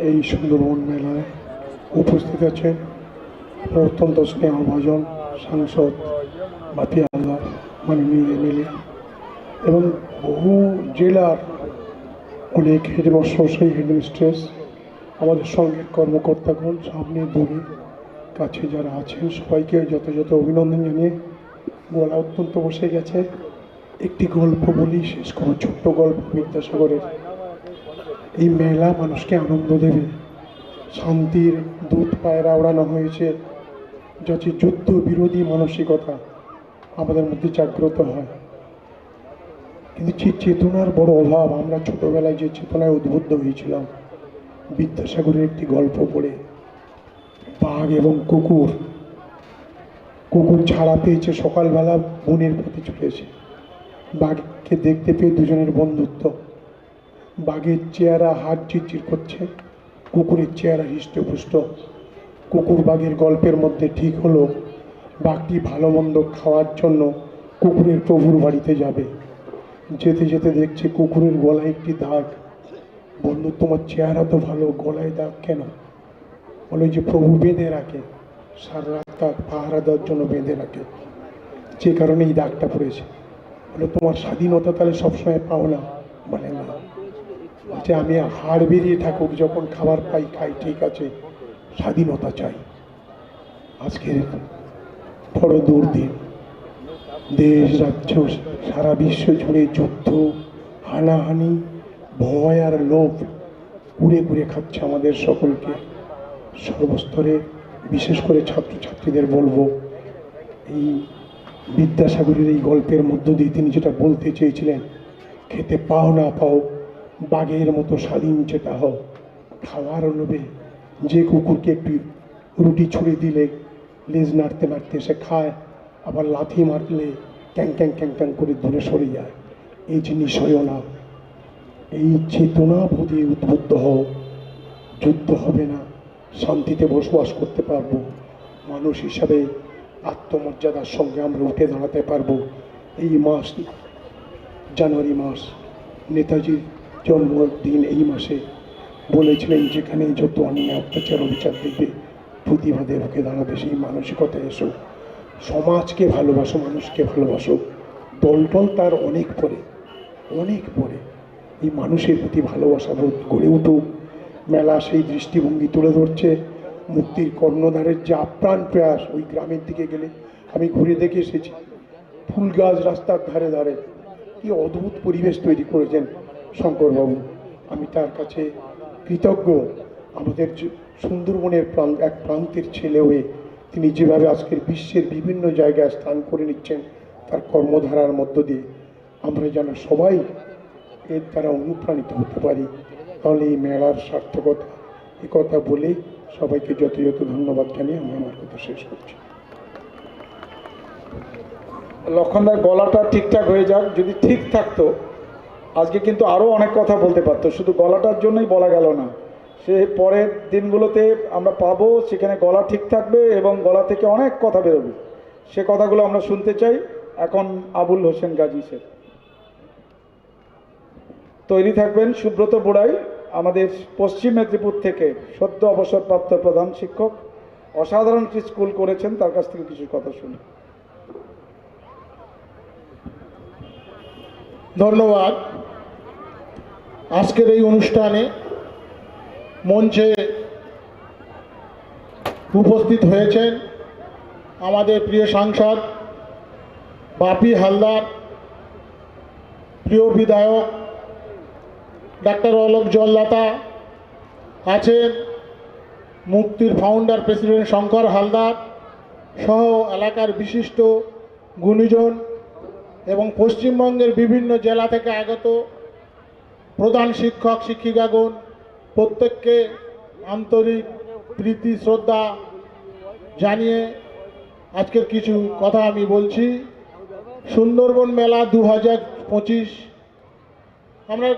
এই সুন্দরবন মেলায় উপস্থিত আছেন অত্যন্ত স্নেহভাজন সাংসদ বাপি হালদার, মাননীয় এমএলএ এবং বহু জেলার অনেক হেডমাস্টার, সেই হেডমিস্ট্রেস, আমাদের সঙ্গে কর্মকর্তাগণ, সামনে দূরে কাছে যারা আছেন সবাইকে যথাযথ অভিনন্দন জানিয়ে গলা অত্যন্ত বসে গেছে। একটি গল্প বলি, শেষ করো। ছোট্ট গল্প বিদ্যাসাগরের। এই মেলা মানুষকে আনন্দ দেবে, শান্তির দূত পায়রা ওড়ানো হয়েছে, যাতে যুদ্ধ বিরোধী মানসিকতা আমাদের মধ্যে জাগ্রত হয়। কিন্তু যে চেতনার বড় অভাব, আমরা ছোটবেলায় যে চেতনায় উদ্বুদ্ধ হয়েছিলাম বিদ্যাসাগরের একটি গল্প পড়ে। বাঘ এবং কুকুর, কুকুর ছাড়া পেয়েছে, সকালবেলা বনের পথে চলেছে। বাঘকে দেখতে পেয়ে দুজনের বন্ধুত্ব। বাঘের চেহারা হাড় চিরচির করছে, কুকুরের চেহারা হৃষ্টপুষ্ট। কুকুর বাঘের গল্পের মধ্যে ঠিক হলো বাঘটি ভালো মন্দ খাওয়ার জন্য কুকুরের প্রভুর বাড়িতে যাবে। যেতে যেতে দেখছে কুকুরের গলায় একটি দাগ। বন্ধু, তোমার চেহারা তো ভালো, গলায় দাগ কেন? বলে যে প্রভু বেঁধে রাখে, সারা রাত তার পাহারা দেওয়ার জন্য বেঁধে রাখে, যে কারণে এই দাগটা পড়েছে। বলে তোমার স্বাধীনতা তাহলে সবসময় পাও না? বলে না। বলছে আমি হাড় বেরিয়ে থাকুক, যখন খাবার পাই খাই, ঠিক আছে, স্বাধীনতা চাই। আজকের বড় দুর্দিন, দেশ রাজ্য সারা বিশ্ব জুড়ে যুদ্ধ, হানাহানি, ভয় আর লোভ কুড়ে কুড়ে খাচ্ছে আমাদের সকলকে। সর্বস্তরে বিশেষ করে ছাত্রছাত্রীদের বলবো, এই বিদ্যাসাগরের এই গল্পের মধ্য দিয়ে তিনি যেটা বলতে চেয়েছিলেন, খেতে পাও না পাও, বাঘের মতো স্বাধীন চেতা হও। খাওয়ার লোভে যে কুকুরকে একটু রুটি ছুঁড়ে দিলে লেজ নাড়তে নাড়তে সে খায়, আবার লাথি মারলে ক্যাং ক্যাং ক্যাং ক্যাং করে দূরে সরে যায়। এই জিনিস হয়েও না। এই চেতনা বোধে উদ্বুদ্ধ হও, যুদ্ধ হবে না, শান্তিতে বসবাস করতে পারবো, মানুষ হিসাবে আত্মমর্যাদার সঙ্গে আমরা উঠে দাঁড়াতে পারবো। এই মাস, জানুয়ারি মাস, নেতাজির জন্মদিন, এই মাসে বলেছিলেন যেখানে যত অন্যায় অত্যাচার অবিচার দেখবে প্রতিবাদে রুখে দাঁড়াবে। সেই মানসিকতায় এসো, সমাজকে ভালোবাসো, মানুষকে ভালোবাসো। দলটল তার অনেক পরে, অনেক পরে এই মানুষের প্রতি ভালোবাসা বোধ গড়ে উঠুক। মেলা সেই দৃষ্টিভঙ্গি তুলে ধরছে। মুক্তির কর্ণধারের যে আপ্রাণ প্রয়াস, ওই গ্রামের দিকে গেলে আমি ঘুরে দেখে এসেছি, ফুল গাছ রাস্তার ধারে ধারে, কি অদ্ভুত পরিবেশ তৈরি করেছেন শঙ্করবাবু। আমি তার কাছে কৃতজ্ঞ। আমাদের সুন্দরবনের এক প্রান্তের ছেলে হয়ে তিনি যেভাবে আজকের বিশ্বের বিভিন্ন জায়গায় স্থান করে নিচ্ছেন তার কর্মধারার মধ্য দিয়ে, আমরা যেন সবাই এর দ্বারা অনুপ্রাণিত হতে পারি। তাহলে এই মেলার সার্থকতা, এ কথা বলে সবাইকে যথাযথ ধন্যবাদ জানিয়ে আমি আমার কথা শেষ করছি। লক্ষণদার গলাটা ঠিকঠাক হয়ে যাক। যদি ঠিক থাকতো আজকে কিন্তু আরও অনেক কথা বলতে পারতো, শুধু গলাটার জন্যই বলা গেল না। সে পরের দিনগুলোতে আমরা পাবো, সেখানে গলা ঠিক থাকবে এবং গলা থেকে অনেক কথা বেরোবে। সে কথাগুলো আমরা শুনতে চাই। এখন আবুল হোসেন গাজী স্যার তৈরি থাকবেন। সুব্রত বুড়াই আমাদের পশ্চিম মেদিনীপুর থেকে সদ্য অবসরপ্রাপ্ত প্রধান শিক্ষক, অসাধারণ একটি স্কুল করেছেন, তার কাছ থেকে কিছু কথা শুনি। ধন্যবাদ। আজকের এই অনুষ্ঠানে মঞ্চে উপস্থিত হয়েছেন আমাদের প্রিয় সাংসদ বাপি হালদার, প্রিয় বিধায়ক ডাক্তার অলোক জলদাতা আছেন, মুক্তির ফাউন্ডার প্রেসিডেন্ট শঙ্কর হালদার সহ এলাকার বিশিষ্ট গুণীজন এবং পশ্চিমবঙ্গের বিভিন্ন জেলা থেকে আগত প্রধান শিক্ষক শিক্ষিকাগণ, প্রত্যেককে আন্তরিক প্রীতি শ্রদ্ধা জানিয়ে আজকের কিছু কথা আমি বলছি। সুন্দরবন মেলা 2025 আমরা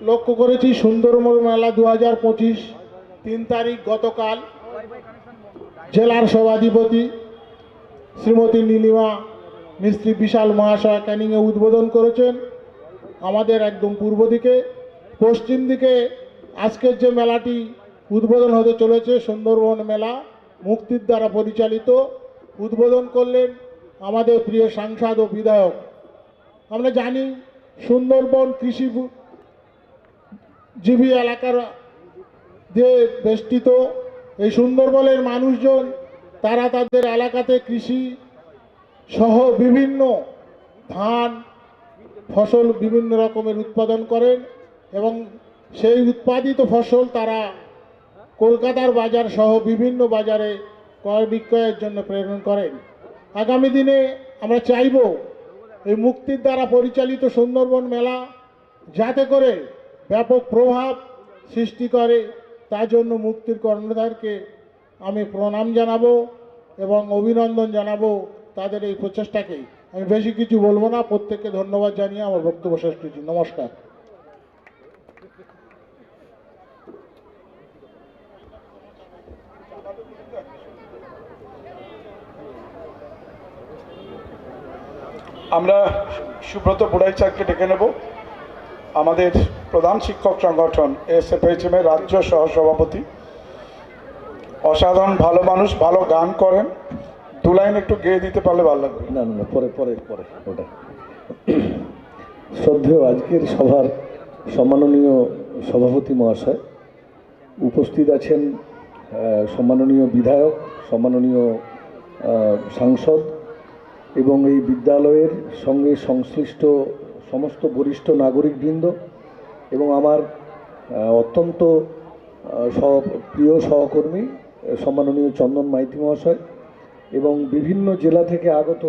লক্ষ্য করেছি। সুন্দরবন মেলা 2025 3 তারিখ গতকাল জেলার সভাধিপতি শ্রীমতী নীলিমা মিস্ত্রি বিশাল মহাশয় ক্যানিংয়ে উদ্বোধন করেছেন। আমাদের একদম পূর্ব দিকে, পশ্চিম দিকে আজকের যে মেলাটি উদ্বোধন হতে চলেছে সুন্দরবন মেলা মুক্তির দ্বারা পরিচালিত। উদ্বোধন করলেন আমাদের প্রিয় সাংসদ ও বিধায়ক। আমরা জানি সুন্দরবন কৃষিজীবী এলাকার দিয়ে বেষ্টিত। এই সুন্দরবনের মানুষজন তারা তাদের এলাকাতে কৃষি সহ বিভিন্ন ধান ফসল বিভিন্ন রকমের উৎপাদন করেন এবং সেই উৎপাদিত ফসল তারা কলকাতার বাজার সহ বিভিন্ন বাজারে ক্রয় বিক্রয়ের জন্য প্রেরণ করেন। আগামী দিনে আমরা চাইব এই মুক্তির দ্বারা পরিচালিত সুন্দরবন মেলা যাতে করে ব্যাপক প্রভাব সৃষ্টি করে, তার জন্য মুক্তির কর্ণধারকে আমি প্রণাম জানাবো এবং অভিনন্দন জানাবো তাদের এই প্রচেষ্টাকে। আমি বেশি কিছু বলবো না, প্রত্যেককে ধন্যবাদ জানিয়ে আমার বক্তব্য শেষ করছি। নমস্কার। আমরা সুব্রত বুড়াইচাঁদকে ডেকে নেব, আমাদের প্রধান শিক্ষক সংগঠন এসএফএইচএম এর রাজ্য সহসভাপতি। অসাধারণ ভালো মানুষ, ভালো গান করেন। দু লাইন একটু গেয়ে দিতে পারলে ভালো লাগবে। না না না, পরে পরে পরে ওটা। শ্রদ্ধেয় আজকের সভার সম্মাননীয় সভাপতি মহাশয়, উপস্থিত আছেন সম্মাননীয় বিধায়ক, সম্মাননীয় সাংসদ এবং এই বিদ্যালয়ের সঙ্গে সংশ্লিষ্ট সমস্ত বরিষ্ঠ নাগরিকবৃন্দ এবং আমার অত্যন্ত প্রিয় সহকর্মী সম্মাননীয় চন্দন মাইতি মহাশয় এবং বিভিন্ন জেলা থেকে আগত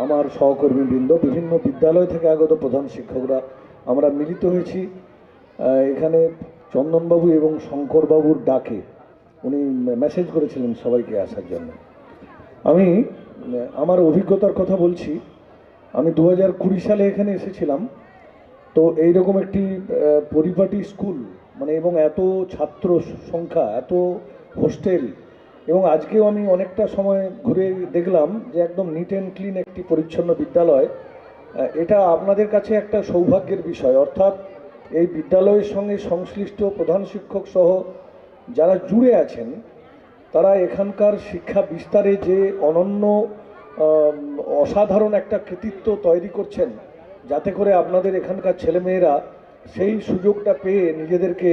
আমার সহকর্মীবৃন্দ, বিভিন্ন বিদ্যালয় থেকে আগত প্রধান শিক্ষকরা, আমরা মিলিত হয়েছি এখানে চন্দনবাবু এবং শঙ্করবাবুর ডাকে। উনি মেসেজ করেছিলেন সবাইকে আসার জন্য। আমি আমার অভিজ্ঞতার কথা বলছি। আমি 2020 সালে এখানে এসেছিলাম। তো এইরকম একটি পরিপাটি স্কুল মানে এবং এত ছাত্র সংখ্যা, এত হোস্টেল, এবং আজকেও আমি অনেকটা সময় ঘুরে দেখলাম যে একদম নিট অ্যান্ড ক্লিন একটি পরিচ্ছন্ন বিদ্যালয়। এটা আপনাদের কাছে একটা সৌভাগ্যের বিষয়। অর্থাৎ এই বিদ্যালয়ের সঙ্গে সংশ্লিষ্ট প্রধান শিক্ষক সহ যারা জুড়ে আছেন তারা এখানকার শিক্ষা বিস্তারে যে অনন্য অসাধারণ একটা কৃতিত্ব তৈরি করছেন, যাতে করে আপনাদের এখানকার ছেলেমেয়েরা সেই সুযোগটা পেয়ে নিজেদেরকে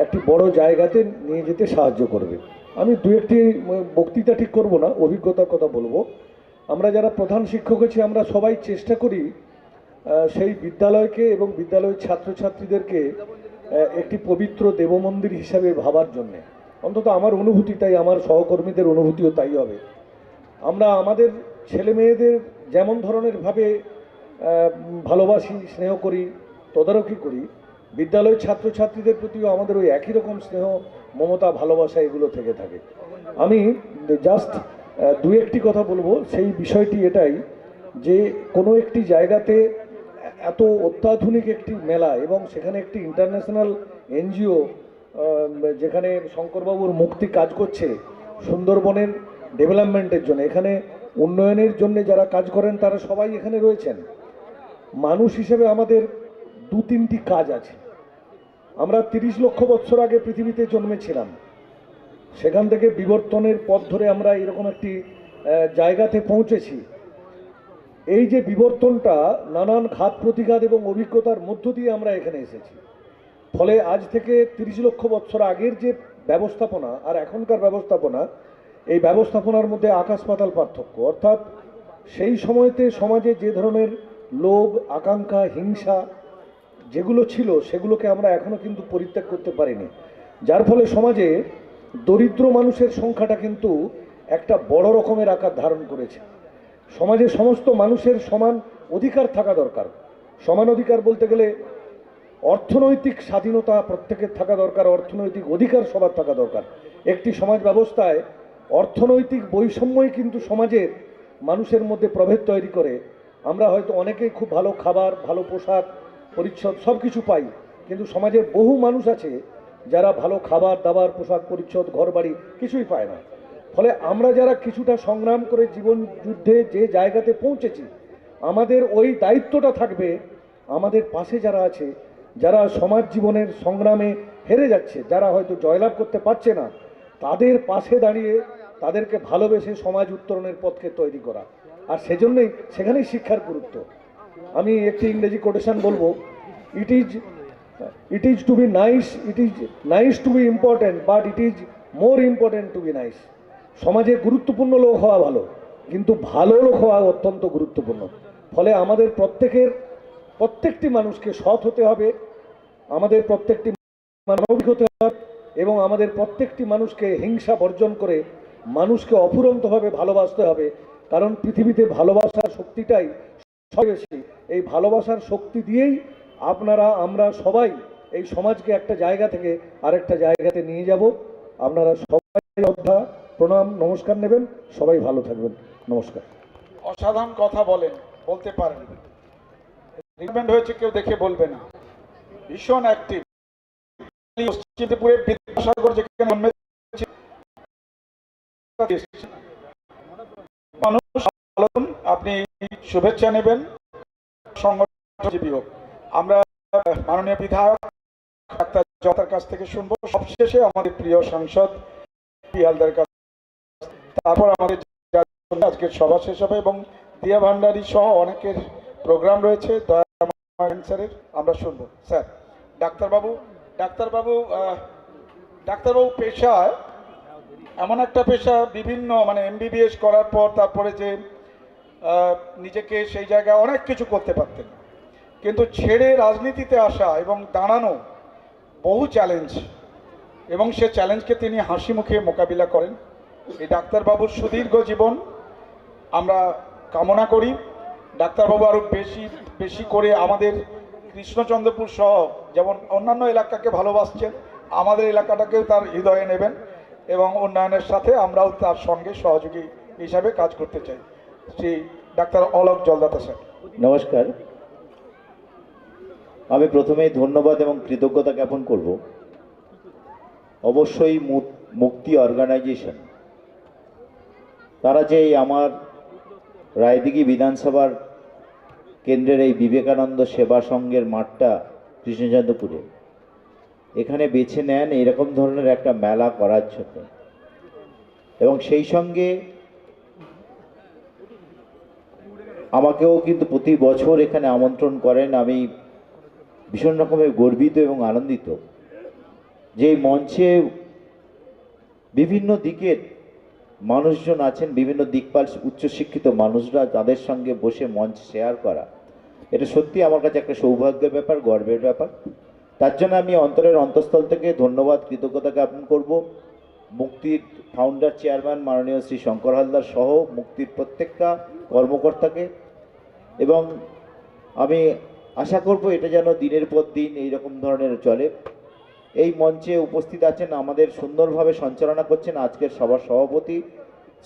একটি বড় জায়গাতে নিয়ে যেতে সাহায্য করবে। আমি দু একটি বক্তৃতা ঠিক করব না, অভিজ্ঞতার কথা বলবো। আমরা যারা প্রধান শিক্ষক আছি আমরা সবাই চেষ্টা করি সেই বিদ্যালয়কে এবং বিদ্যালয়ের ছাত্রছাত্রীদেরকে একটি পবিত্র দেবমন্দির হিসাবে ভাবার জন্যে। অন্তত আমার অনুভূতি তাই, আমার সহকর্মীদের অনুভূতিও তাই হবে। আমরা আমাদের ছেলে মেয়েদের যেমন ধরনের ভাবে ভালোবাসি, স্নেহ করি, তদারকি করি, বিদ্যালয়ের ছাত্রছাত্রীদের প্রতিও আমাদের ওই একই রকম স্নেহ, মমতা, ভালোবাসা এগুলো থেকে থাকে। আমি জাস্ট দু একটি কথা বলবো। সেই বিষয়টি এটাই যে কোনো একটি জায়গাতে এত অত্যাধুনিক একটি মেলা এবং সেখানে একটি ইন্টারন্যাশনাল এনজিও যেখানে শঙ্করবাবুর মুক্তি কাজ করছে সুন্দরবনের ডেভেলপমেন্টের জন্য, এখানে উন্নয়নের জন্য যারা কাজ করেন তারা সবাই এখানে রয়েছেন। মানুষ হিসেবে আমাদের দু তিনটি কাজ আছে। আমরা 30 লক্ষ বছর আগে পৃথিবীতে জন্মেছিলাম, সেখান থেকে বিবর্তনের পথ ধরে আমরা এরকম একটি জায়গাতে পৌঁছেছি। এই যে বিবর্তনটা নানান ঘাত প্রতিঘাত এবং অভিজ্ঞতার মধ্য দিয়ে আমরা এখানে এসেছি। ফলে আজ থেকে 30 লক্ষ বছর আগের যে ব্যবস্থাপনা আর এখনকার ব্যবস্থাপনা, এই ব্যবস্থাপনার মধ্যে আকাশ পাতাল পার্থক্য। অর্থাৎ সেই সময়তে সমাজে যে ধরনের লোভ, আকাঙ্ক্ষা, হিংসা যেগুলো ছিল সেগুলোকে আমরা এখনও কিন্তু পরিত্যাগ করতে পারিনি, যার ফলে সমাজে দরিদ্র মানুষের সংখ্যাটা কিন্তু একটা বড় রকমের আকার ধারণ করেছে। সমাজে সমস্ত মানুষের সমান অধিকার থাকা দরকার। সমান অধিকার বলতে গেলে অর্থনৈতিক স্বাধীনতা প্রত্যেকের থাকা দরকার, অর্থনৈতিক অধিকার সবার থাকা দরকার। একটি সমাজ ব্যবস্থায় অর্থনৈতিক বৈষম্যই কিন্তু সমাজের মানুষের মধ্যে প্রভেদ তৈরি করে। আমরা হয়তো অনেকেই খুব ভালো খাবার, ভালো পোশাক পরিচ্ছদ সব কিছু পাই, কিন্তু সমাজের বহু মানুষ আছে যারা ভালো খাবার দাবার, পোশাক পরিচ্ছদ, ঘর বাড়ি কিছুই পায় না। ফলে আমরা যারা কিছুটা সংগ্রাম করে জীবন যুদ্ধে যে জায়গাতে পৌঁছেছি, আমাদের ওই দায়িত্বটা থাকবে আমাদের পাশে যারা আছে, যারা সমাজ জীবনের সংগ্রামে হেরে যাচ্ছে, যারা হয়তো জয়লাভ করতে পারছে না, তাদের পাশে দাঁড়িয়ে তাদেরকে ভালোবেসে সমাজ উত্তরণের পথকে তৈরি করা। আর সেজন্যই সেখানেই শিক্ষার গুরুত্ব। আমি একটি ইংরেজি কোটেশন বলবো, it is to be nice, it is nice to be important, but it is more important to be nice. সমাজে গুরুত্বপূর্ণ লোক হওয়া ভালো, কিন্তু ভালো লোক হওয়া অত্যন্ত গুরুত্বপূর্ণ। ফলে আমাদের প্রত্যেকটি মানুষকে সৎ হতে হবে, আমাদের প্রত্যেকটি মানবিক হতে হবে, এবং আমাদের প্রত্যেকটি মানুষকে হিংসা বর্জন করে মানুষকে অফুরন্তভাবে ভালোবাসতে হবে। কারণ পৃথিবীতে ভালোবাসার শক্তিটাই সবচেয়ে বেশি। এই ভালোবাসার শক্তি দিয়েই আমরা সবাই এই সমাজকে একটা জায়গা থেকে আরেকটা জায়গাতে নিয়ে যাব। আপনারা সবাই শ্রদ্ধা, প্রণাম, নমস্কার নেবেন। সবাই ভালো থাকবেন। নমস্কার। অসাধারণ কথা বলতে পারেন, রিকমেন্ড হয়েছে কেউ দেখে বলবে না, ভীষণ অ্যাক্টিভ। পশ্চিম ত্রিপুরের বিদ্যাসাগর যেখানে জন্মেছে, মানুষ আপনি শুভেচ্ছা নেবেন, সংগঠনজীবী হোক। আমরা মাননীয় বিধায়ক ডাক্তার জতার কাছ থেকে শুনবো, সবশেষে আমাদের প্রিয় সাংসদ পিয়ালদার কাছ, তারপর আমাদের আজকের সভা শেষ হবে এবং দিয়া ভান্ডারী সহ অনেকের প্রোগ্রাম রয়েছে স্যারের, আমরা শুনবো। স্যার, ডাক্তারবাবু পেশায় এমন একটা পেশা, বিভিন্ন মানে MBBS করার পর তারপরে যে নিজেকে সেই জায়গায় অনেক কিছু করতে পারতেন, কিন্তু ছেড়ে রাজনীতিতে আসা এবং দাঁড়ানো বহু চ্যালেঞ্জ, এবং সে চ্যালেঞ্জকে তিনি হাসি মুখে মোকাবিলা করেন। এই ডাক্তারবাবুর সুদীর্ঘ জীবন আমরা কামনা করি। ডাক্তারবাবু আরও বেশি করে আমাদের কৃষ্ণচন্দ্রপুর সহ যেমন অন্যান্য এলাকাকে ভালোবাসছেন, আমাদের এলাকাটাকেও তার হৃদয়ে নেবেন এবং উন্নয়নের সাথে আমরাও তার সঙ্গে সহযোগী হিসাবে কাজ করতে চাই। Shri doctor Alok Jaldata sir. নমস্কার। আমি প্রথমেই ধন্যবাদ এবং কৃতজ্ঞতা জ্ঞাপন করব অবশ্যই মুক্তি অর্গানাইজেশন, তারা যে আমার রায়দিঘি বিধানসভার কেন্দ্রের এই বিবেকানন্দ সেবা সংঘের মাঠটা কৃষ্ণচন্দ্রপুরে এখানে বেছে নেন এরকম ধরনের একটা মেলা করার জন্য, এবং সেই সঙ্গে আমাকেও কিন্তু প্রতি বছর এখানে আমন্ত্রণ করেন। আমি ভীষণ রকমের গর্বিত এবং আনন্দিত যে মঞ্চে বিভিন্ন দিকের মানুষজন আছেন, বিভিন্ন দিকপাল উচ্চশিক্ষিত মানুষরা, তাদের সঙ্গে বসে মঞ্চ শেয়ার করা, এটা সত্যি আমার কাছে একটা সৌভাগ্যের ব্যাপার, গর্বের ব্যাপার। তার জন্য আমি অন্তরের অন্তঃস্থল থেকে ধন্যবাদ, কৃতজ্ঞতা জ্ঞাপন করব মুক্তির ফাউন্ডার চেয়ারম্যান মাননীয় শ্রী শঙ্কর হালদার সহ মুক্তির প্রত্যেকটা কর্মকর্তাকে, এবং আমি আশা করব এটা যেন দিনের পর দিন এইরকম ধরনের চলে। এই মঞ্চে উপস্থিত আছেন, আমাদের সুন্দরভাবে সঞ্চালনা করছেন আজকের সভার সভাপতি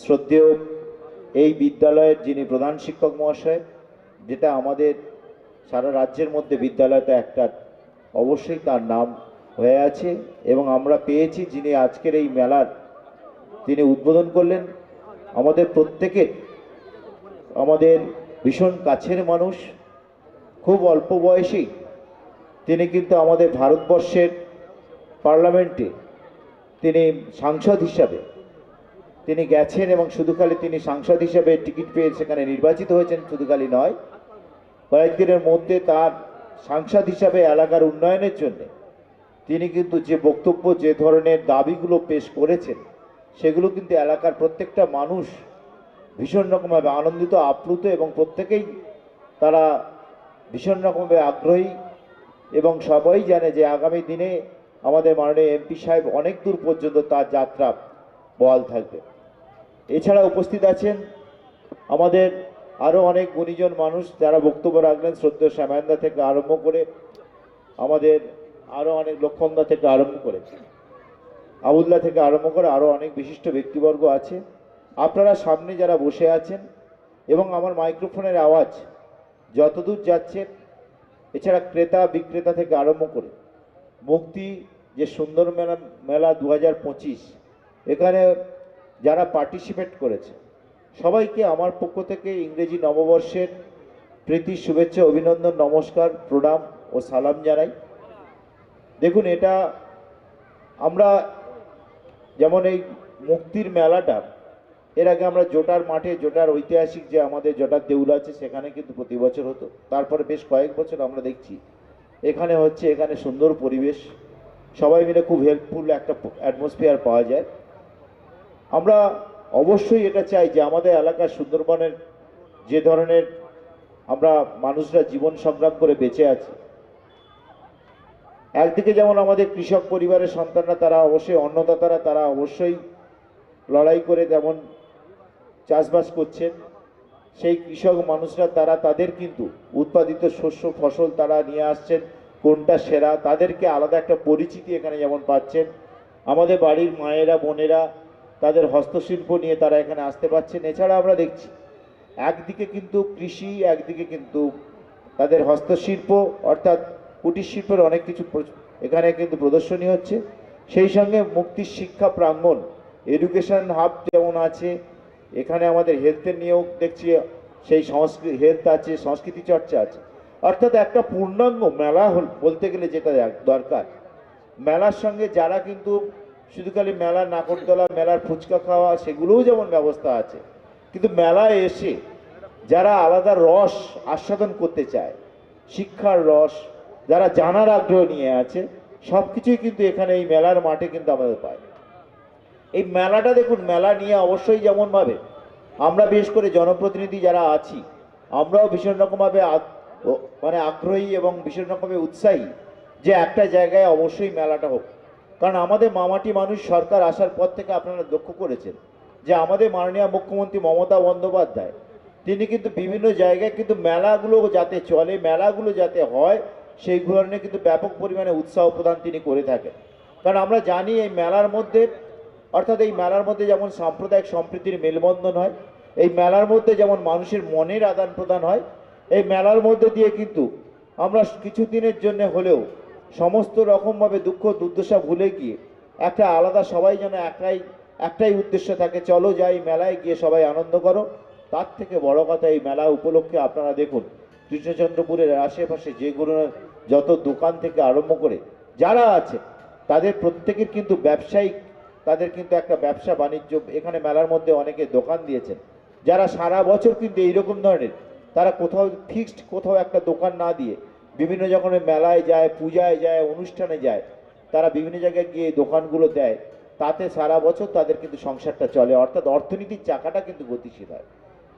শ্রদ্ধেয় এই বিদ্যালয়ের যিনি প্রধান শিক্ষক মহাশয়, যেটা আমাদের সারা রাজ্যের মধ্যে বিদ্যালয়টা একটা অবশ্যই তার নাম হয়ে আছে, এবং আমরা পেয়েছি যিনি আজকের এই মেলার তিনি উদ্বোধন করলেন। আমাদের প্রত্যেকের, আমাদের ভীষণ কাছের মানুষ, খুব অল্প বয়সী তিনি কিন্তু আমাদের ভারতবর্ষের পার্লামেন্টে তিনি সাংসদ হিসাবে তিনি গেছেন, এবং শুধু খালি তিনি সাংসদ হিসাবে টিকিট পেয়ে সেখানে নির্বাচিত হয়েছেন শুধু খালি নয়, কয়েকদিনের মধ্যে তার সাংসদ হিসাবে এলাকার উন্নয়নের জন্য তিনি কিন্তু যে বক্তব্য, যে ধরনের দাবিগুলো পেশ করেছেন, সেগুলো কিন্তু এলাকার প্রত্যেকটা মানুষ ভীষণ রকমভাবে আনন্দিত, আপ্লুত, এবং প্রত্যেকেই তারা ভীষণ রকমভাবে আগ্রহী, এবং সবাই জানে যে আগামী দিনে আমাদের মাননীয় এমপি সাহেব অনেক দূর পর্যন্ত তার যাত্রা বহাল থাকবে। এছাড়া উপস্থিত আছেন আমাদের আরও অনেক গুণীজন মানুষ যারা বক্তব্য রাখলেন, শ্রদ্ধেয় শ্যামানদা থেকে আরম্ভ করে আমাদের আরও অনেক লক্ষণদা থেকে আরম্ভ করে আবুল্লা থেকে আরম্ভ করে আরও অনেক বিশিষ্ট ব্যক্তিবর্গ আছে। আপনারা সামনে যারা বসে আছেন, এবং আমার মাইক্রোফোনের আওয়াজ যতদূর যাচ্ছে, এছাড়া ক্রেতা বিক্রেতা থেকে আরম্ভ করে মুক্তি যে সুন্দর মেলা 2025 এখানে যারা পার্টিসিপেট করেছে সবাইকে আমার পক্ষ থেকে ইংরেজি নববর্ষের প্রীতি, শুভেচ্ছা, অভিনন্দন, নমস্কার, প্রণাম ও সালাম জানাই। দেখুন, এটা আমরা যেমন এই মুক্তির মেলাটা এর আগে আমরা জোটার মাঠে, জোটার ঐতিহাসিক যে আমাদের জোটার দেউল আছে সেখানে কিন্তু প্রতি বছর হতো। তারপরে বেশ কয়েক বছর আমরা দেখছি এখানে হচ্ছে, এখানে সুন্দর পরিবেশ, সবাই মিলে খুব হেল্পফুল একটা অ্যাটমসফিয়ার পাওয়া যায়। আমরা অবশ্যই এটা চাই যে আমাদের এলাকার সুন্দরবনের যে ধরনের আমরা মানুষরা জীবন সংগ্রাম করে বেঁচে আছি, একদিকে যেমন আমাদের কৃষক পরিবারের সন্তানরা তারা অবশ্যই অন্নদাতারা তারা অবশ্যই লড়াই করে যেমন চাষবাস করছেন, সেই কৃষক মানুষরা তারা তাদের কিন্তু উৎপাদিত শস্য ফসল তারা নিয়ে আসছেন, কোনটা সেরা তাদেরকে আলাদা একটা পরিচিতি এখানে যেমন পাচ্ছেন। আমাদের বাড়ির মায়েরা বোনেরা তাদের হস্তশিল্প নিয়ে তারা এখানে আসতে পারছেন। এছাড়া আমরা দেখছি একদিকে কিন্তু কৃষি, একদিকে কিন্তু তাদের হস্তশিল্প অর্থাৎ কুটির শিল্পের অনেক কিছু এখানে কিন্তু প্রদর্শনী হচ্ছে। সেই সঙ্গে মুক্তির শিক্ষা প্রাঙ্গণ, এডুকেশন হাব যেমন আছে, এখানে আমাদের হেলথের নিয়েও দেখছি সেই সংস্কৃতি হেলথ আছে, সংস্কৃতি চর্চা আছে। অর্থাৎ একটা পূর্ণাঙ্গ মেলা বলতে গেলে যেটা দরকার, মেলার সঙ্গে যারা কিন্তু শুধু খালি মেলার নাকরদোলা, মেলার ফুচকা খাওয়া সেগুলোও যেমন ব্যবস্থা আছে, কিন্তু মেলায় এসে যারা আলাদা রস আস্বাদন করতে চায়, শিক্ষার রস, যারা জানার আগ্রহ নিয়ে আছে, সব কিছুই কিন্তু এখানে এই মেলার মাঠে কিন্তু আমাদের পায়। এই মেলাটা দেখুন, মেলা নিয়ে অবশ্যই যেমনভাবে আমরা বিশেষ করে জনপ্রতিনিধি যারা আছি আমরাও ভীষণ রকমভাবে মানে আগ্রহী এবং ভীষণ রকমের উৎসাহী যে একটা জায়গায় অবশ্যই মেলাটা হোক। কারণ আমাদের মামাটি মানুষ সরকার আসার পর থেকে আপনারা লক্ষ্য করেছেন যে আমাদের মাননীয় মুখ্যমন্ত্রী মমতা বন্দ্যোপাধ্যায় তিনি কিন্তু বিভিন্ন জায়গায় কিন্তু মেলাগুলো যাতে চলে, মেলাগুলো যাতে হয়, সেই ধরনের কিন্তু ব্যাপক পরিমাণে উৎসাহ প্রদান তিনি করে থাকেন। কারণ আমরা জানি এই মেলার মধ্যে অর্থাৎ এই মেলার মধ্যে যেমন সাম্প্রদায়িক সম্প্রীতির মেলবন্ধন হয়, এই মেলার মধ্যে যেমন মানুষের মনের আদান প্রদান হয়, এই মেলার মধ্যে দিয়ে কিন্তু আমরা কিছুদিনের জন্য হলেও সমস্ত রকমভাবে দুঃখ দুর্দশা ভুলে গিয়ে একটা আলাদা সবাই যেন একটাই উদ্দেশ্য থাকে, চলো যাই মেলায় গিয়ে সবাই আনন্দ করো। তার থেকে বড় কথা এই মেলা উপলক্ষে আপনারা দেখুন কৃষ্ণচন্দ্রপুরের আশেপাশে যেগুলো যত দোকান থেকে আরম্ভ করে যারা আছে তাদের প্রত্যেকের কিন্তু ব্যবসায়িক, তাদের কিন্তু একটা ব্যবসা বাণিজ্য এখানে মেলার মধ্যে অনেকে দোকান দিয়েছেন, যারা সারা বছর কিন্তু এইরকম ধরনের তারা কোথাও ফিক্সড কোথাও একটা দোকান না দিয়ে বিভিন্ন যখন মেলায় যায়, পূজায় যায়, অনুষ্ঠানে যায়, তারা বিভিন্ন জায়গায় গিয়ে দোকানগুলো দেয়, তাতে সারা বছর তাদের কিন্তু সংসারটা চলে, অর্থাৎ অর্থনীতির চাকাটা কিন্তু গতিশীল হয়।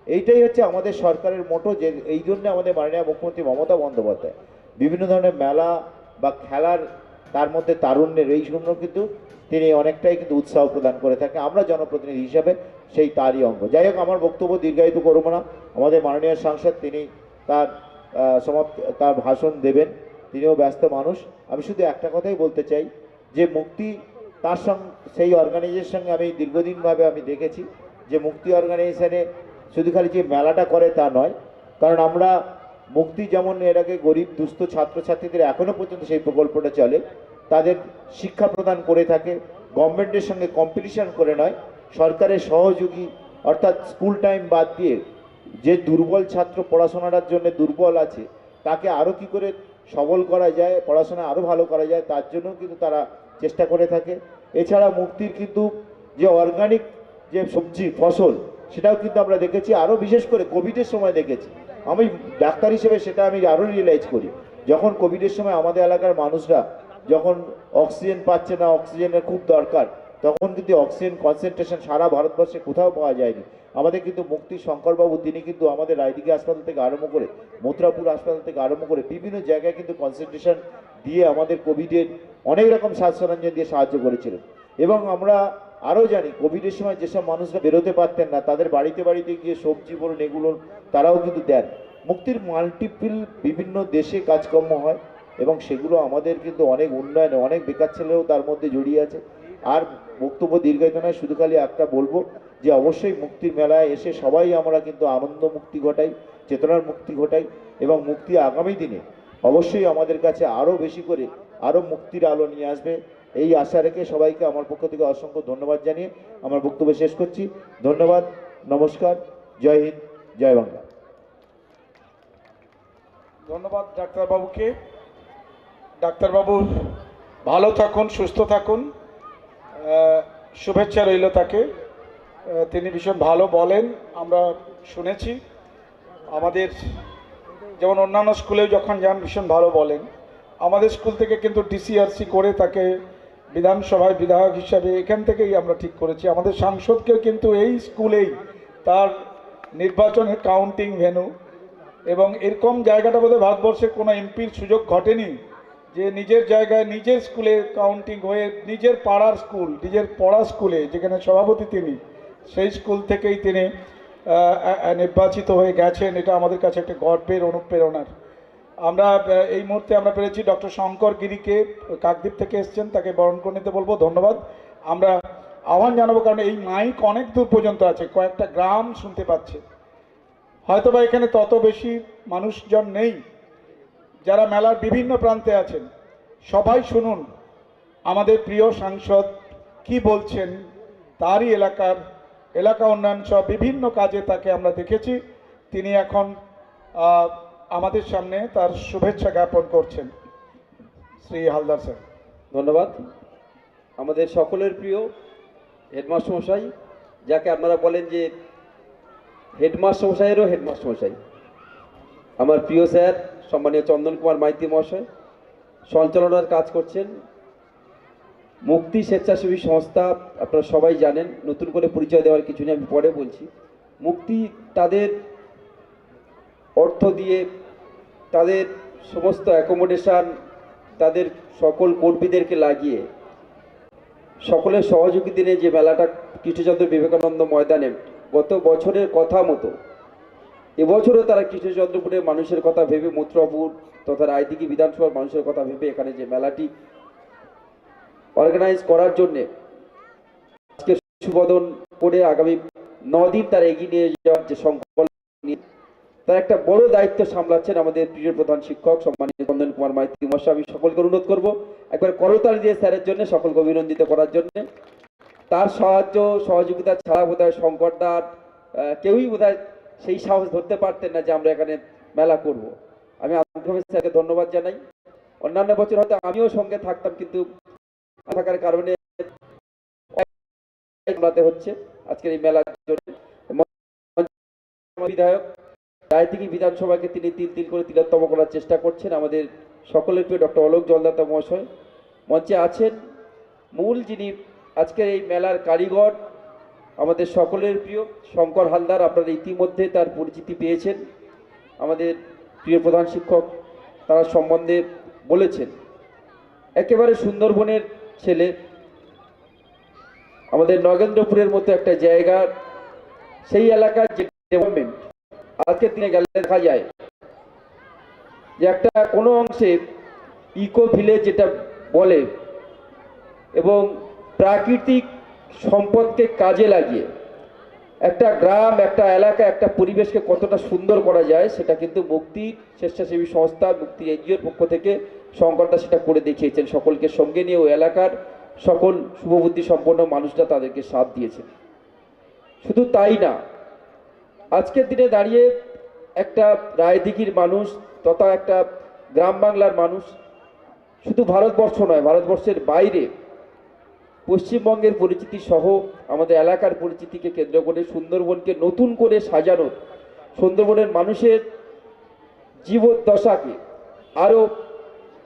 এইটাই হচ্ছে আমাদের সরকারের মোটো, যে এই জন্য আমাদের মাননীয় মুখ্যমন্ত্রী মমতা বন্দ্যোপাধ্যায় বিভিন্ন ধরনের মেলা বা খেলার তার মধ্যে তারুণ্যের এই জন্য কিন্তু তিনি অনেকটাই কিন্তু উৎসাহ প্রদান করে থাকেন। আমরা জনপ্রতিনিধি হিসাবে সেই তারই অঙ্গ। যাই হোক, আমার বক্তব্য দীর্ঘায়িত করব না। আমাদের মাননীয় সাংসদ তিনি তার ভাষণ দেবেন, তিনিও ব্যস্ত মানুষ। আমি শুধু একটা কথাই বলতে চাই যে মুক্তি তার সঙ্গে সেই অর্গানাইজেশনের সঙ্গে আমি দীর্ঘদিনভাবে আমি দেখেছি যে মুক্তি অর্গানাইজেশনে শুধু খালি যে মেলাটা করে তা নয়, কারণ আমরা মুক্তি যেমন এর আগে গরিব দুস্থ ছাত্রছাত্রীদের এখনও পর্যন্ত সেই প্রকল্পটা চলে, তাদের শিক্ষা প্রদান করে থাকে, গভর্নমেন্টের সঙ্গে কম্পিটিশন করে নয়, সরকারের সহযোগী অর্থাৎ স্কুল টাইম বাদ দিয়ে যে দুর্বল ছাত্র পড়াশোনাটার জন্য দুর্বল আছে তাকে আরও কী করে সবল করা যায়, পড়াশোনা আরও ভালো করা যায়, তার জন্য কিন্তু তারা চেষ্টা করে থাকে। এছাড়া মুক্তির কিন্তু যে অর্গানিক যে সবজি ফসল সেটাও কিন্তু আমরা দেখেছি, আরও বিশেষ করে কোভিডের সময় দেখেছি। আমি ডাক্তার হিসেবে সেটা আমি আরও রিয়েলাইজ করি, যখন কোভিডের সময় আমাদের এলাকার মানুষরা যখন অক্সিজেন পাচ্ছে না, অক্সিজেনের খুব দরকার, তখন কিন্তু অক্সিজেন কনসেন্ট্রেশন সারা ভারতবর্ষে কোথাও পাওয়া যায়নি। আমাদের কিন্তু মুক্তি শঙ্করবাবু তিনি কিন্তু আমাদের রায়দিঘি হাসপাতাল থেকে আরম্ভ করে মথুরাপুর হাসপাতাল থেকে আরম্ভ করে বিভিন্ন জায়গায় কিন্তু কনসেন্ট্রেশন দিয়ে আমাদের কোভিডের অনেক রকম সাজ সরঞ্জাম দিয়ে সাহায্য করেছিলেন। এবং আমরা আরও জানি কোভিডের সময় যেসব মানুষরা বেরোতে পারতেন না তাদের বাড়িতে বাড়িতে গিয়ে সবজি বলুন এগুলো তারাও কিন্তু দেন। মুক্তির মাল্টিপল বিভিন্ন দেশে কাজকর্ম হয় এবং সেগুলো আমাদের কিন্তু অনেক উন্নয়নে, অনেক বেকার ছেলেও তার মধ্যে জড়িয়ে আছে। আর বক্তব্য দীর্ঘায়িত নয়, শুধু খালি একটা বলবো যে অবশ্যই মুক্তির মেলায় এসে সবাই আমরা কিন্তু আনন্দ মুক্তি ঘটাই, চেতনার মুক্তি ঘটাই এবং মুক্তি আগামী দিনে অবশ্যই আমাদের কাছে আরও বেশি করে আরও মুক্তির আলো নিয়ে আসবে, এই আশা রেখে সবাইকে আমার পক্ষ থেকে অসংখ্য ধন্যবাদ জানিয়ে আমার বক্তব্য শেষ করছি। ধন্যবাদ, নমস্কার, জয় হিন্দ, জয় বাংলা। ধন্যবাদ ডাক্তারবাবুকে। ডাক্তারবাবু ভালো থাকুন, সুস্থ থাকুন শুভেচ্ছা রইল তাকে। তিনি ভীষণ ভালো বলেন, আমরা শুনেছি। আমাদের যেমন অন্যান্য স্কুলেও যখন যান ভীষণ ভালো বলেন, আমাদের স্কুল থেকে কিন্তু ডিসিআরসি করে তাকে বিধানসভায় বিধায়ক হিসাবে এখান থেকেই আমরা ঠিক করেছি। আমাদের সাংসদকেও কিন্তু এই স্কুলেই তার নির্বাচনের কাউন্টিং ভেন্যু, এবং এরকম জায়গাটা বোধহয় ভারতবর্ষের কোনো এমপির সুযোগ ঘটেনি যে নিজের জায়গায় নিজের স্কুলে কাউন্টিং হয়ে নিজের পাড়ার স্কুল, নিজের পড়া স্কুলে যেখানে সভাপতি তিনি, সেই স্কুল থেকেই তিনি নির্বাচিত হয়ে গেছেন। এটা আমাদের কাছে একটা গর্বের অনুপ্রেরণার। আমরা এই মুহূর্তে আমরা পেরেছি ডক্টর শঙ্কর গিরিকে, কাকদ্বীপ থেকে এসছেন, তাকে বরণ করে নিতে বলবো। ধন্যবাদ। আমরা আহ্বান জানাবো, কারণ এই মাইক অনেক দূর পর্যন্ত আছে, কয়েকটা গ্রাম শুনতে পাচ্ছে। হয়তোবা এখানে তত বেশি মানুষজন নেই যারা মেলার বিভিন্ন প্রান্তে আছেন। সবাই শুনুন আমাদের প্রিয় সাংসদ কি বলছেন। তারই এলাকা উন্নয়ন সহ বিভিন্ন কাজে তাকে আমরা দেখেছি। তিনি এখন আমাদের সামনে তার শুভেচ্ছা জ্ঞাপন করছেন। শ্রী হালদার স্যার। ধন্যবাদ। আমাদের সকলের প্রিয় হেডমাস্টার মশাই, যাকে আপনারা বলেন যে হেডমাস্টার মশাইয়েরও হেডমাস্টার মশাই, আমার প্রিয় স্যার সম্মানীয় চন্দন কুমার মাইতি মহাশয়, সঞ্চালনার কাজ করছেন মুক্তি স্বেচ্ছাসেবী সংস্থা। আপনারা সবাই জানেন, নতুন করে পরিচয় দেওয়ার কিছু নেই, আমি পরে বলছি। মুক্তি তাদের অর্থ দিয়ে, তাদের সমস্ত অ্যাকোমোডেশন, তাদের সকল কর্মীদেরকে লাগিয়ে সকলের সহযোগিতা নিয়ে যে মেলাটা কৃষ্ণচন্দ্র বিবেকানন্দ ময়দানে গত বছরের কথা মতো এবছরও তারা কৃষ্ণচন্দ্রপুরের মানুষের কথা ভেবে, মথুরাপুর তথা রায়দিঘি বিধানসভার মানুষের কথা ভেবে এখানে যে মেলাটি অর্গানাইজ করার জন্যে আজকে সুবোধন করে আগামী 9 দিন তারা এগিয়ে নিয়ে যাওয়ার যে সংকল্প নিয়ে তার একটা বড় দায়িত্ব সামলাচ্ছেন আমাদের প্রিয় প্রধান শিক্ষক সম্মানীয় চন্দন কুমার মাইতি মহাশয়। আমি সকলকে অনুরোধ করব একবার করতালি দিয়ে স্যারের জন্য সকলকে অভিনন্দিত করার জন্য। তার সাহায্য সহযোগিতা ছাড়া বোধহয় শঙ্করদার কেউই বোধহয় সেই সাহস ধরতে পারতেন না যে আমরা এখানে মেলা করব। আমি আন্তরিক স্যারকে ধন্যবাদ জানাই। অন্যান্য বছর হয়তো আমিও সঙ্গে থাকতাম, কিন্তু থাকার কারণে হচ্ছে আজকের এই মেলার জন্য। বিধায়ক রায়দিঘি বিধানসভাকে তিনি তিল করে তিলোত্তম করার চেষ্টা করছেন। আমাদের সকলের প্রিয় ডক্টর অলোক জলদাতা মহাশয় মঞ্চে আছেন। মূল যিনি আজকের এই মেলার কারিগর, আমাদের সকলের প্রিয় শঙ্কর হালদার, আপনারা ইতিমধ্যে তার পরিচিতি পেয়েছেন। আমাদের প্রিয় প্রধান শিক্ষক তার সম্বন্ধে বলেছেন। একেবারে সুন্দরবনের ছেলে, আমাদের নগেন্দ্রপুরের মতো একটা জায়গা, সেই এলাকার যে ডেভেলপমেন্ট আজকের দিনে গেলে দেখা যায় যে একটা কোনো অংশে ইকো ভিলেজ যেটা বলে, এবং প্রাকৃতিক সম্পদকে কাজে লাগিয়ে একটা গ্রাম, একটা এলাকা, একটা পরিবেশকে কতটা সুন্দর করা যায় সেটা কিন্তু মুক্তি স্বেচ্ছাসেবী সংস্থা, মুক্তি এনজিওর পক্ষ থেকে শঙ্করদা সেটা করে দেখিয়েছেন। সকলকে সঙ্গে নিয়ে ওই এলাকার সকল শুভবুদ্ধি সম্পন্ন মানুষরা তাদেরকে সাথ দিয়েছেন। শুধু তাই না, আজকের দিনে দাঁড়িয়ে একটা রায়দিঘির মানুষ তথা একটা গ্রাম বাংলার মানুষ, শুধু ভারতবর্ষ নয়, ভারতবর্ষের বাইরে পশ্চিমবঙ্গের পরিচিতি সহ আমাদের এলাকার পরিচিতিকে কেন্দ্র করে সুন্দরবনকে নতুন করে সাজানোর, সুন্দরবনের মানুষের জীবদ্দশাকে আরও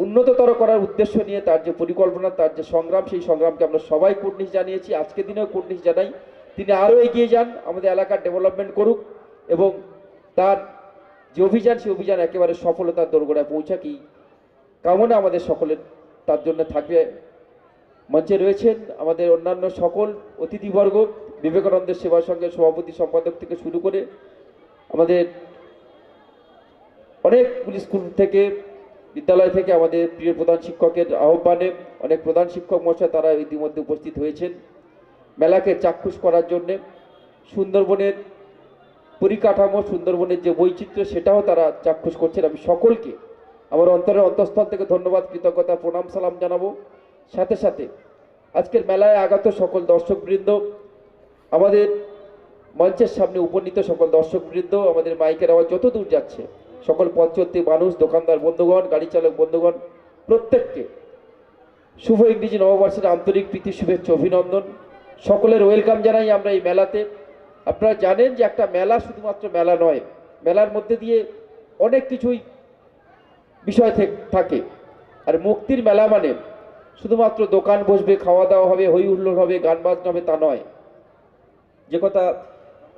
উন্নততর করার উদ্দেশ্য নিয়ে তার যে পরিকল্পনা, তার যে সংগ্রাম, সেই সংগ্রামকে আমরা সবাই কুর্নিশ জানিয়েছি। আজকের দিনেও কুর্নিশ জানাই। তিনি আরও এগিয়ে যান, আমাদের এলাকার ডেভেলপমেন্ট করুক, এবং তার যে অভিযান, সেই অভিযান একেবারে সফলতার দোরগোড়ায় পৌঁছাকি কামনা আমাদের সকলের তার জন্য থাকবে। মঞ্চে রয়েছেন আমাদের অন্যান্য সকল অতিথিবর্গ, বিবেকানন্দের সেবা সংঘের সভাপতি সম্পাদক থেকে শুরু করে আমাদের অনেকগুলি স্কুল থেকে, বিদ্যালয় থেকে আমাদের প্রিয় প্রধান শিক্ষকের আহ্বানে অনেক প্রধান শিক্ষক মশাই তারা ইতিমধ্যে উপস্থিত হয়েছেন মেলাকে চাক্ষুষ করার জন্যে। সুন্দরবনের পরিকাঠামো, সুন্দরবনের যে বৈচিত্র্য, সেটাও তারা চাক্ষুষ করছেন। আমি সকলকে আমার অন্তরের অন্তঃস্থল থেকে ধন্যবাদ, কৃতজ্ঞতা, প্রণাম, সালাম জানাবো। সাথে সাথে আজকের মেলায় আগত সকল দর্শকবৃন্দ, আমাদের মঞ্চের সামনে উপনীত সকল দর্শকবৃন্দ, আমাদের মাইকের আওয়াজ যত দূর যাচ্ছে, সকল পথচলতি মানুষ, দোকানদার বন্ধুগণ, গাড়ি চালক বন্ধুগণ, প্রত্যেককে শুভ ইংরেজি নববর্ষের আন্তরিক প্রীতি শুভেচ্ছা অভিনন্দন। সকলের ওয়েলকাম জানাই আমরা এই মেলাতে। আপনারা জানেন যে একটা মেলা শুধুমাত্র মেলা নয়, মেলার মধ্যে দিয়ে অনেক কিছুই বিষয় থাকে। আর মুক্তির মেলা মানে শুধুমাত্র দোকান বসবে, খাওয়া দাওয়া হবে, হই হুল্লোড় হবে, গান বাজনা হবে, তা নয়। যে কথা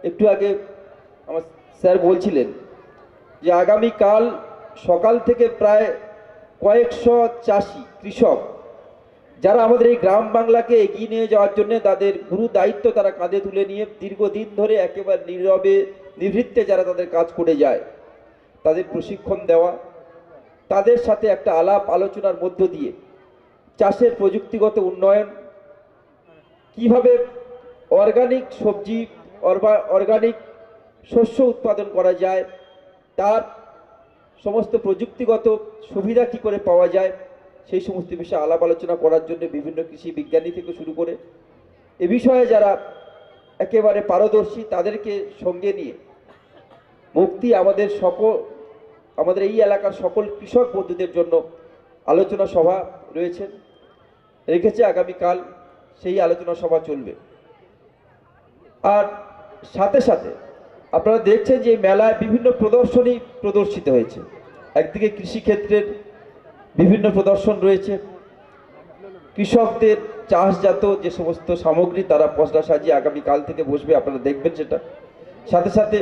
একটু আগে আমার স্যার বলছিলেন যে আগামীকাল সকাল থেকে প্রায় কয়েকশো চাষি কৃষক যারা আমাদের এই গ্রাম বাংলাকে এগিয়ে নিয়ে যাওয়ার জন্য তাদের গুরু দায়িত্ব তারা কাঁধে তুলে নিয়ে দীর্ঘদিন ধরে একেবারে নীরবে নিভৃত্তে যারা তাদের কাজ করে যায়, তাদের প্রশিক্ষণ দেওয়া, তাদের সাথে একটা আলাপ আলোচনার মধ্য দিয়ে চাষের প্রযুক্তিগত উন্নয়ন, কিভাবে অর্গানিক সবজি অর্গানিক শস্য উৎপাদন করা যায়, তার সমস্ত প্রযুক্তিগত সুবিধা কী করে পাওয়া যায়, সেই সমস্ত বিষয়ে আলাপ আলোচনা করার জন্য বিভিন্ন কৃষি বিজ্ঞানী থেকে শুরু করে এ বিষয়ে যারা একেবারে পারদর্শী তাদেরকে সঙ্গে নিয়ে মুক্তি আমাদের এই এলাকার সকল কৃষক বন্ধুদের জন্য আলোচনা সভা রেখেছে। আগামীকাল সেই আলোচনা সভা চলবে। আর সাথে সাথে আপনারা দেখছেন যে মেলায় বিভিন্ন প্রদর্শনী প্রদর্শিত হয়েছে। একদিকে কৃষিক্ষেত্রের বিভিন্ন প্রদর্শন রয়েছে, কৃষকদের চাষজাত যে সমস্ত সামগ্রী তারা পসরা সাজিয়ে আগামীকাল থেকে বসবে, আপনারা দেখবেন সেটা। সাথে সাথে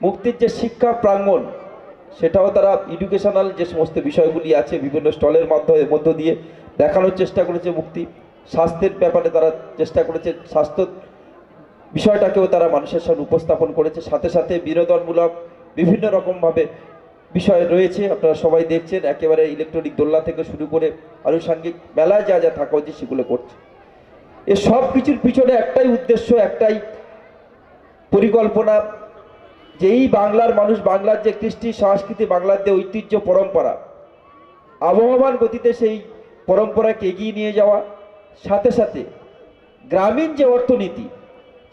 মুক্তির যে শিক্ষা প্রাঙ্গণ সেটাও তারা এডুকেশনাল যে সমস্ত বিষয়গুলি আছে বিভিন্ন স্টলের মধ্য দিয়ে দেখানোর চেষ্টা করেছে। মুক্তি স্বাস্থ্যের ব্যাপারে তারা চেষ্টা করেছে, স্বাস্থ্য বিষয়টাকেও তারা মানুষের সামনে উপস্থাপন করেছে। সাথে সাথে বিনোদনমূলক বিভিন্ন রকমভাবে বিষয় রয়েছে, আপনারা সবাই দেখছেন। একেবারে ইলেকট্রনিক দোলনা থেকে শুরু করে আনুষঙ্গিক মেলায় যা যা থাকা উচিত সেগুলো করছে। এ সব কিছুর পিছনে একটাই উদ্দেশ্য, একটাই পরিকল্পনা, যে এই বাংলার মানুষ, বাংলার যে কৃষ্টি সংস্কৃতি, বাংলার যে ঐতিহ্য পরম্পরা, আবহমান গতিতে সেই পরম্পরাকে এগিয়ে নিয়ে যাওয়া। সাথে সাথে গ্রামীণ যে অর্থনীতি,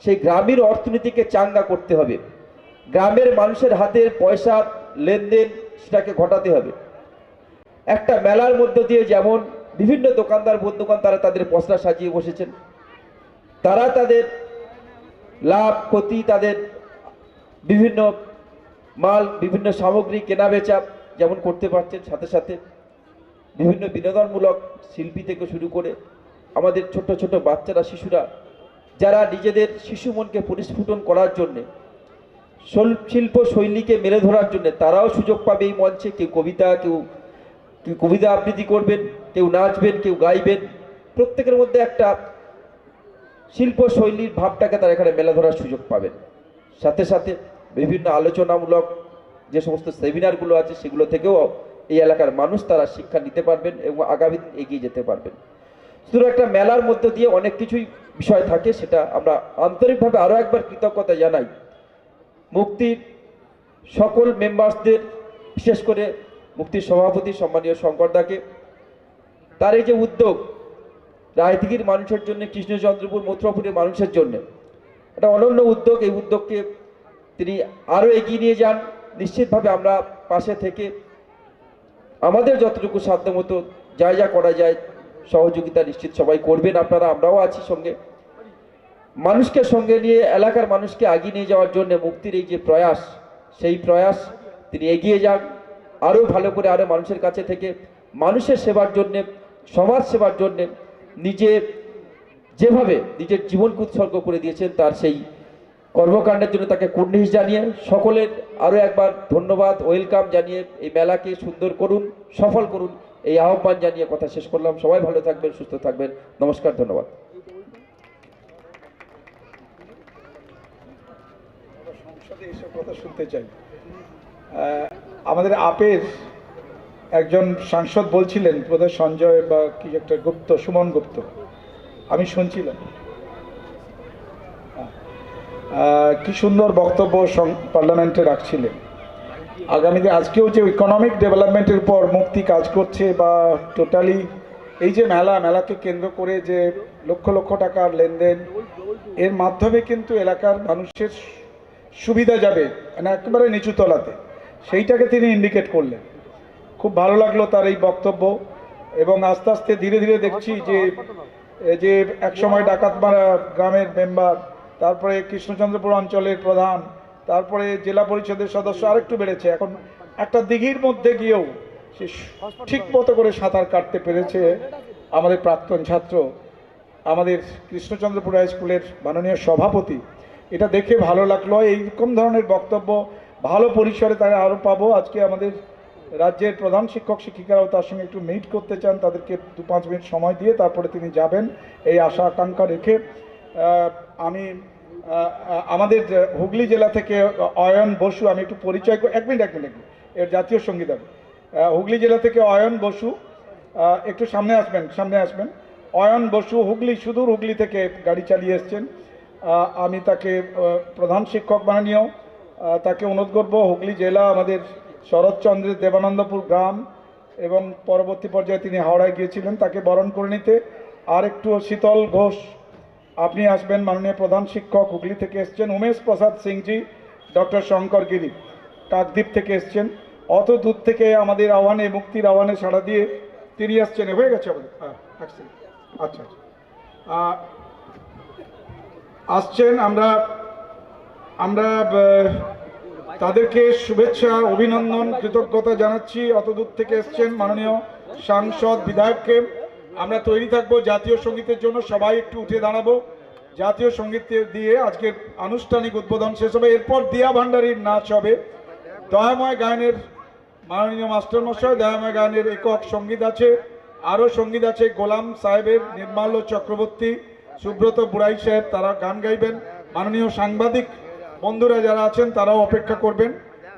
সেই গ্রামীণ অর্থনীতিকে চাঙ্গা করতে হবে। গ্রামের মানুষের হাতের পয়সার লেনদেন সেটাকে ঘটাতে হবে। একটা মেলার মধ্য দিয়ে যেমন বিভিন্ন দোকানদার বন্ধুগণ তারা তাদের পসরা সাজিয়ে বসেছেন, তারা তাদের লাভ ক্ষতি, তাদের বিভিন্ন মাল, বিভিন্ন সামগ্রী কেনা বেচা যেমন করতে পারছেন। সাথে সাথে বিভিন্ন বিনোদনমূলক শিল্পী থেকে শুরু করে আমাদের ছোট ছোট বাচ্চারা, শিশুরা যারা নিজেদের শিশু মনকে পরিস্ফুটন করার জন্যে, শিল্প শৈলীকে মেলে ধরার জন্য তারাও সুযোগ পাবে এই মঞ্চে। কেউ কবিতা আবৃত্তি করবেন, কেউ নাচবেন, কেউ গাইবেন। প্রত্যেকের মধ্যে একটা শিল্প শৈলীর ভাবটাকে তারা এখানে মেলে ধরার সুযোগ পাবেন। সাথে সাথে বিভিন্ন আলোচনামূলক যে সমস্ত সেমিনারগুলো আছে সেগুলো থেকেও এই এলাকার মানুষ তারা শিক্ষা নিতে পারবেন এবং আগামী দিন এগিয়ে যেতে পারবেন। শুধু একটা মেলার মধ্য দিয়ে অনেক কিছুই বিষয় থাকে, সেটা আমরা আন্তরিকভাবে আরও একবার কৃতজ্ঞতা জানাই মুক্তির সকল মেম্বার্সদের, বিশেষ করে মুক্তির সভাপতি সম্মানীয় শঙ্করদাকে। তার এই যে উদ্যোগ রায়দিঘির মানুষের জন্য, কৃষ্ণচন্দ্রপুর মথুরাপুরের মানুষের জন্য একটা অনন্য উদ্যোগ। এই উদ্যোগকে তিনি আরও এগিয়ে নিয়ে যান। নিশ্চিতভাবে আমরা পাশে থেকে আমাদের যতটুকু সাধ্যমতো যা যা করা যায় সহযোগিতা নিশ্চিত সবাই করবেন আপনারা, আমরাও আছি সঙ্গে। মানুষকে সঙ্গে নিয়ে এলাকার মানুষকে এগিয়ে নিয়ে যাওয়ার জন্য মুক্তির এই যে প্রয়াস, সেই প্রয়াস তিনি এগিয়ে যান আরও ভালো করে, আরও মানুষের কাছে থেকে মানুষের সেবার জন্যে, সমাজ সেবার জন্যে নিজে যেভাবে নিজের জীবনকে উৎসর্গ করে দিয়েছেন তার সেই কর্মকাণ্ডের জন্য তাকে কুর্নিশ জানিয়ে সকলের আরও একবার ধন্যবাদ, ওয়েলকাম জানিয়ে এই মেলাকে সুন্দর করুন, সফল করুন, এই আহ্বান জানিয়ে কথা শেষ করলাম। সবাই ভালো থাকবেন, সুস্থ থাকবেন। নমস্কার, ধন্যবাদ। সংসদে এসব কথা শুনতে চাই। আমাদের আপের একজন সাংসদ বলছিলেন, বোধহয় সঞ্জয় বা কি একটা গুপ্ত, সুমন গুপ্ত, আমি শুনছিলাম, কি সুন্দর বক্তব্য পার্লামেন্টে রাখছিলেন। আগামীতে আজকেও যে ইকোনমিক ডেভেলপমেন্টের উপর মুক্তি কাজ করছে, বা টোটালি এই যে মেলাকে কেন্দ্র করে যে লক্ষ লক্ষ টাকার লেনদেন, এর মাধ্যমে কিন্তু এলাকার মানুষের সুবিধা যাবে মানে একেবারে নিচুতলাতে, সেইটাকে তিনি ইন্ডিকেট করলেন। খুব ভালো লাগলো তার এই বক্তব্য। এবং আস্তে আস্তে ধীরে ধীরে দেখছি যে এই যে একসময় ডাকাতমারা গ্রামের মেম্বার, তারপরে কৃষ্ণচন্দ্রপুর অঞ্চলের প্রধান, তারপরে জেলা পরিষদের সদস্য আরেকটু বেড়েছে। এখন একটা দিঘির মধ্যে গিয়েও সে ঠিক মতো করে সাঁতার কাটতে পেরেছে আমাদের প্রাক্তন ছাত্র, আমাদের কৃষ্ণচন্দ্রপুর হাই স্কুলের মাননীয় সভাপতি। এটা দেখে ভালো লাগলো। এইরকম ধরনের বক্তব্য ভালো পরিসরে তারা আরও পাবো। আজকে আমাদের রাজ্যের প্রধান শিক্ষক শিক্ষিকারাও তার সঙ্গে একটু মিট করতে চান, তাদেরকে 2-5 মিনিট সময় দিয়ে তারপরে তিনি যাবেন এই আশা আকাঙ্ক্ষা রেখে। আমি আমাদের হুগলি জেলা থেকে অয়ন বসু, আমি একটু পরিচয় এক মিনিট এর জাতীয় সঙ্গীত হবে। হুগলি জেলা থেকে অয়ন বসু একটু সামনে আসবেন। অয়ন বসু হুগলি, সুদূর হুগলি থেকে গাড়ি চালিয়ে এসছেন। আমি তাকে প্রধান শিক্ষক মাননীয় তাকে অনুরোধ করব হুগলি জেলা আমাদের শরৎচন্দ্রের দেবানন্দপুর গ্রাম এবং পরবর্তী পর্যায়ে তিনি হাওড়ায় গিয়েছিলেন, তাকে বরণ করে নিতে। আর একটু শীতল ঘোষ আপনি আসবেন, মাননীয় প্রধান শিক্ষক হুগলি থেকে এসছেন। উমেশ প্রসাদ সিংজি, ডক্টর শঙ্কর গিরি কাকদ্বীপ থেকে এসছেন। অত দূর থেকে আমাদের আহ্বানে, মুক্তির আহ্বানে সাড়া দিয়ে তিনি আসছেন। হয়ে গেছে আমাদের, হ্যাঁ আচ্ছা আসছেন। আমরা তাদেরকে শুভেচ্ছা, অভিনন্দন, কৃতজ্ঞতা জানাচ্ছি। অত দূর থেকে এসছেন মাননীয় সাংসদ, বিধায়ককে। আমরা তৈরি থাকবো জাতীয় সঙ্গীতের জন্য। সবাই একটু উঠে দাঁড়াবো। জাতীয় সঙ্গীত দিয়ে আজকের আনুষ্ঠানিক উদ্বোধন শেষ হবে। এরপর দিয়া ভান্ডারীর নাচ হবে। দয়াময় গায়নের মাননীয় মাস্টারমশাই, দয়াময় গায়নের একক সঙ্গীত আছে, আরও সঙ্গীত আছে গোলাম সাহেবের, নির্মাল্য চক্রবর্তী, সুব্রত বুড়াই সাহেব, তারা গান গাইবেন। মাননীয় সাংবাদিক বন্ধুরা যারা আছেন তারাও অপেক্ষা করবেন,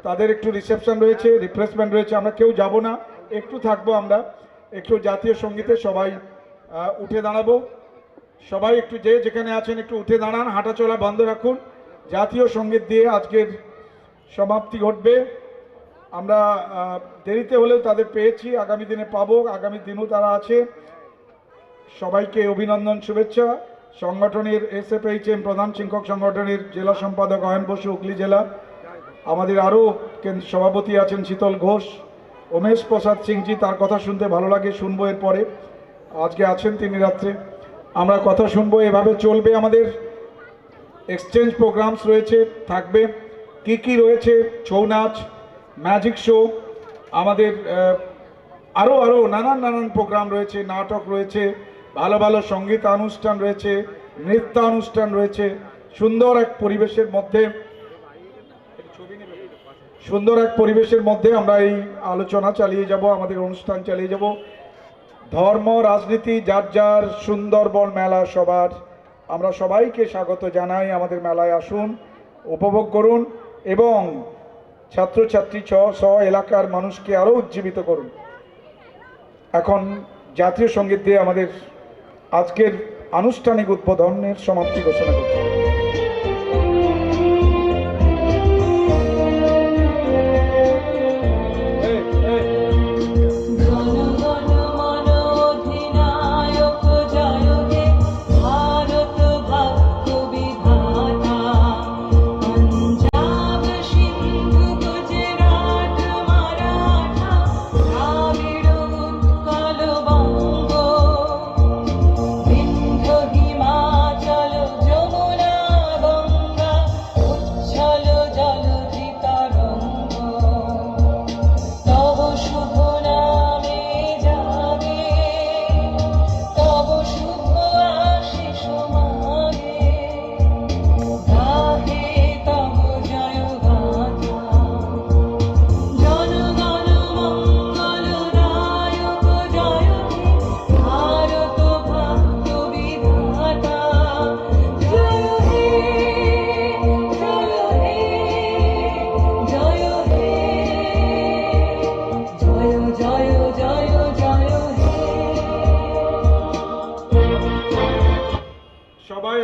তাদের একটু রিসেপশন রয়েছে, রিফ্রেশমেন্ট রয়েছে। আমরা কেউ যাব না, একটু থাকবো। আমরা একটু জাতীয় সঙ্গীতে সবাই উঠে দাঁড়াবো। সবাই একটু যে যেখানে আছেন একটু উঠে দাঁড়ান, হাঁটাচলা বন্ধ রাখুন। জাতীয় সঙ্গীত দিয়ে আজকের সমাপ্তি ঘটবে। আমরা দেরিতে হলেও তাদের পেয়েছি, আগামী দিনে পাবো, আগামী দিনও তারা আছে। সবাইকে অভিনন্দন, শুভেচ্ছা। সংগঠনের SFHM প্রধান শিক্ষক সংগঠনের জেলা সম্পাদক অয়ন বসু হুগলি জেলা, আমাদের আরও সভাপতি আছেন শীতল ঘোষ, উমেশ প্রসাদ সিংজি, তার কথা শুনতে ভালো লাগে, শুনবো এরপরে। আজকে আছেন তিনি রাত্রে, আমরা কথা শুনবো। এভাবে চলবে। আমাদের এক্সচেঞ্জ প্রোগ্রামস রয়েছে, থাকবে। কি রয়েছে? ছৌ নাচ, ম্যাজিক শো, আমাদের আরও নানান প্রোগ্রাম রয়েছে, নাটক রয়েছে, ভালো ভালো সঙ্গীত অনুষ্ঠান রয়েছে, নৃত্যানুষ্ঠান রয়েছে। সুন্দর এক পরিবেশের মধ্যে আমরা এই আলোচনা চালিয়ে যাব, আমাদের অনুষ্ঠান চালিয়ে যাব। ধর্ম রাজনীতি যার যার, সুন্দরবন মেলা সবার। আমরা সবাইকে স্বাগত জানাই। আমাদের মেলায় আসুন, উপভোগ করুন এবং ছাত্রছাত্রী সহ এলাকার মানুষকে আরও উজ্জীবিত করুন। এখন জাতীয় সঙ্গীত দিয়ে আমাদের আজকের আনুষ্ঠানিক উদ্বোধনের সমাপ্তি ঘোষণা করছি।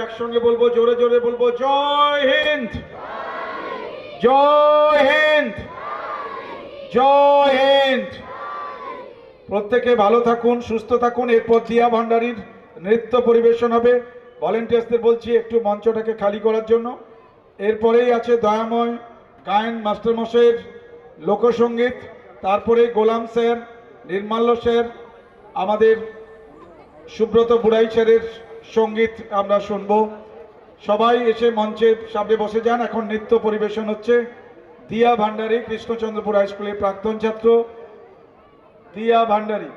একসঙ্গে বলবো, জোরে জোরে বলবো, জয় হিন্দ, জয় হিন্দ, জয় হিন্দ। প্রত্যেকে ভালো থাকুন, সুস্থ থাকুন। এরপর দিয়া ভান্ডারীর নৃত্য পরিবেশন হবে। ভলেন্টিয়ার্সদের বলছি একটু মঞ্চটাকে খালি করার জন্য। এরপরেই আছে দয়াময় গায়ন মাস্টারমশাইয়ের লোকসঙ্গীত, তারপরে গোলাম স্যার, নির্মাল্য স্যার, আমাদের সুব্রত বুড়াইচারের সঙ্গীত আমরা শুনব। সবাই এসে মঞ্চের সামনে বসে যান। এখন নৃত্য পরিবেশন হচ্ছে। দিয়া ভান্ডারী, কৃষ্ণচন্দ্রপুর হাই স্কুলের প্রাক্তন ছাত্র দিয়া ভান্ডারী।